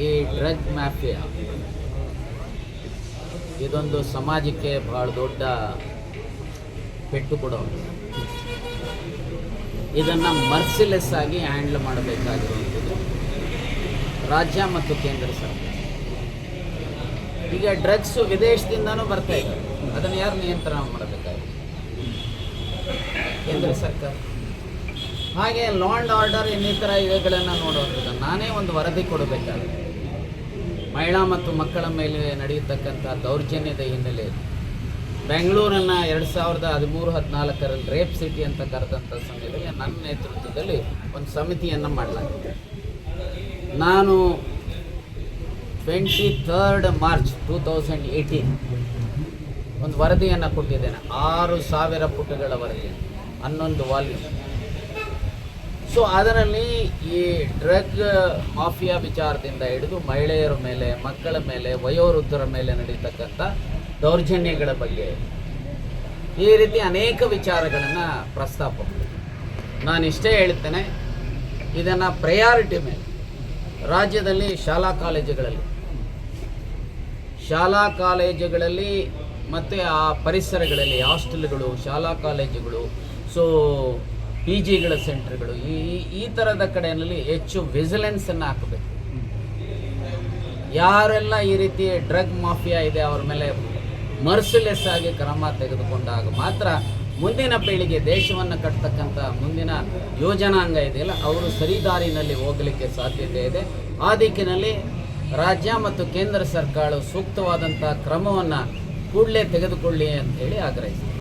ಈ drug mafia ಇದೊಂದು ಸಮಾಜಕ್ಕೆ ಬಹಳ ದೊಡ್ಡ ಪೆಟ್ಟು ಕೊಡೋದು. ಇದನ್ನು ಮರ್ಸಿಲೆಸ್ ಆಗಿ ಹ್ಯಾಂಡಲ್ ಮಾಡಬೇಕಾಗಿರುವಂಥದ್ದು ರಾಜ್ಯ ಮತ್ತು ಕೇಂದ್ರ ಸರ್ಕಾರ. ಈಗ ಡ್ರಗ್ಸು ವಿದೇಶದಿಂದನೂ ಬರ್ತಾ ಇದೆ, ಅದನ್ನು ಯಾರು ನಿಯಂತ್ರಣ ಮಾಡಬೇಕಾಗಿದೆ? ಕೇಂದ್ರ ಸರ್ಕಾರ. ಹಾಗೆ ಲಾ ಆ್ಯಂಡ್ ಆರ್ಡರ್ ಇನ್ನಿತರ ಇವುಗಳನ್ನು ನೋಡುವಂಥದ್ದು ನಾನೇ ಒಂದು ವರದಿ ಕೊಡಬೇಕಾಗಿದೆ. ಮಹಿಳಾ ಮತ್ತು ಮಕ್ಕಳ ಮೇಲೆ ನಡೆಯತಕ್ಕಂಥ ದೌರ್ಜನ್ಯದ ಹಿನ್ನೆಲೆ ಬೆಂಗಳೂರನ್ನು 2013-14ರಲ್ಲಿ ರೇಪ್ ಸಿಟಿ ಅಂತ ಕರೆದಂಥ ಸಮಯದಲ್ಲಿ ನನ್ನ ನೇತೃತ್ವದಲ್ಲಿ ಒಂದು ಸಮಿತಿಯನ್ನು ಮಾಡಲಾಗಿದೆ. ನಾನು 23 ಮಾರ್ಚ್ 2018 ಒಂದು ವರದಿಯನ್ನು ಕೊಟ್ಟಿದ್ದೇನೆ. 6,000 ಪುಟಗಳ ವರದಿ, 11 ವಾಲ್ಯೂಮ್. ಸೊ ಅದರಲ್ಲಿ ಈ ಡ್ರಗ್ ಮಾಫಿಯಾ ವಿಚಾರದಿಂದ ಹಿಡಿದು ಮಹಿಳೆಯರ ಮೇಲೆ, ಮಕ್ಕಳ ಮೇಲೆ, ವಯೋವೃದ್ಧರ ಮೇಲೆ ನಡೀತಕ್ಕಂಥ ದೌರ್ಜನ್ಯಗಳ ಬಗ್ಗೆ ಈ ರೀತಿ ಅನೇಕ ವಿಚಾರಗಳನ್ನು ಪ್ರಸ್ತಾಪ ಮಾಡಿದೆ. ನಾನು ಇಷ್ಟೇ ಹೇಳ್ತೇನೆ, ಇದನ್ನು ಪ್ರಯಾರಿಟಿ ಮೇಲೆ ರಾಜ್ಯದಲ್ಲಿ ಶಾಲಾ ಕಾಲೇಜುಗಳಲ್ಲಿ ಮತ್ತು ಆ ಪರಿಸರಗಳಲ್ಲಿ ಹಾಸ್ಟೆಲ್ಗಳು, ಶಾಲಾ ಕಾಲೇಜುಗಳು, ಸೊ PGಗಳ ಸೆಂಟರ್ಗಳು, ಈ ಥರದ ಕಡೆಯಲ್ಲಿ ಹೆಚ್ಚು ವಿಜಿಲೆನ್ಸನ್ನು ಹಾಕಬೇಕು. ಯಾರೆಲ್ಲ ಈ ರೀತಿ ಡ್ರಗ್ ಮಾಫಿಯಾ ಇದೆ ಅವ್ರ ಮೇಲೆ ಮರ್ಸಿಲೆಸ್ ಆಗಿ ಕ್ರಮ ತೆಗೆದುಕೊಂಡಾಗ ಮಾತ್ರ ಮುಂದಿನ ಪೀಳಿಗೆ, ದೇಶವನ್ನು ಕಟ್ತಕ್ಕಂಥ ಮುಂದಿನ ಯೋಜನಾಂಗ ಇದೆಯಲ್ಲ, ಅವರು ಸರಿದಾರಿನಲ್ಲಿ ಹೋಗಲಿಕ್ಕೆ ಸಾಧ್ಯತೆ ಇದೆ. ಆ ದಿಕ್ಕಿನಲ್ಲಿ ರಾಜ್ಯ ಮತ್ತು ಕೇಂದ್ರ ಸರ್ಕಾರ ಸೂಕ್ತವಾದಂಥ ಕ್ರಮವನ್ನು ಕೂಡಲೇ ತೆಗೆದುಕೊಳ್ಳಿ ಅಂತೇಳಿ ಆಗ್ರಹಿಸ್ತಾರೆ.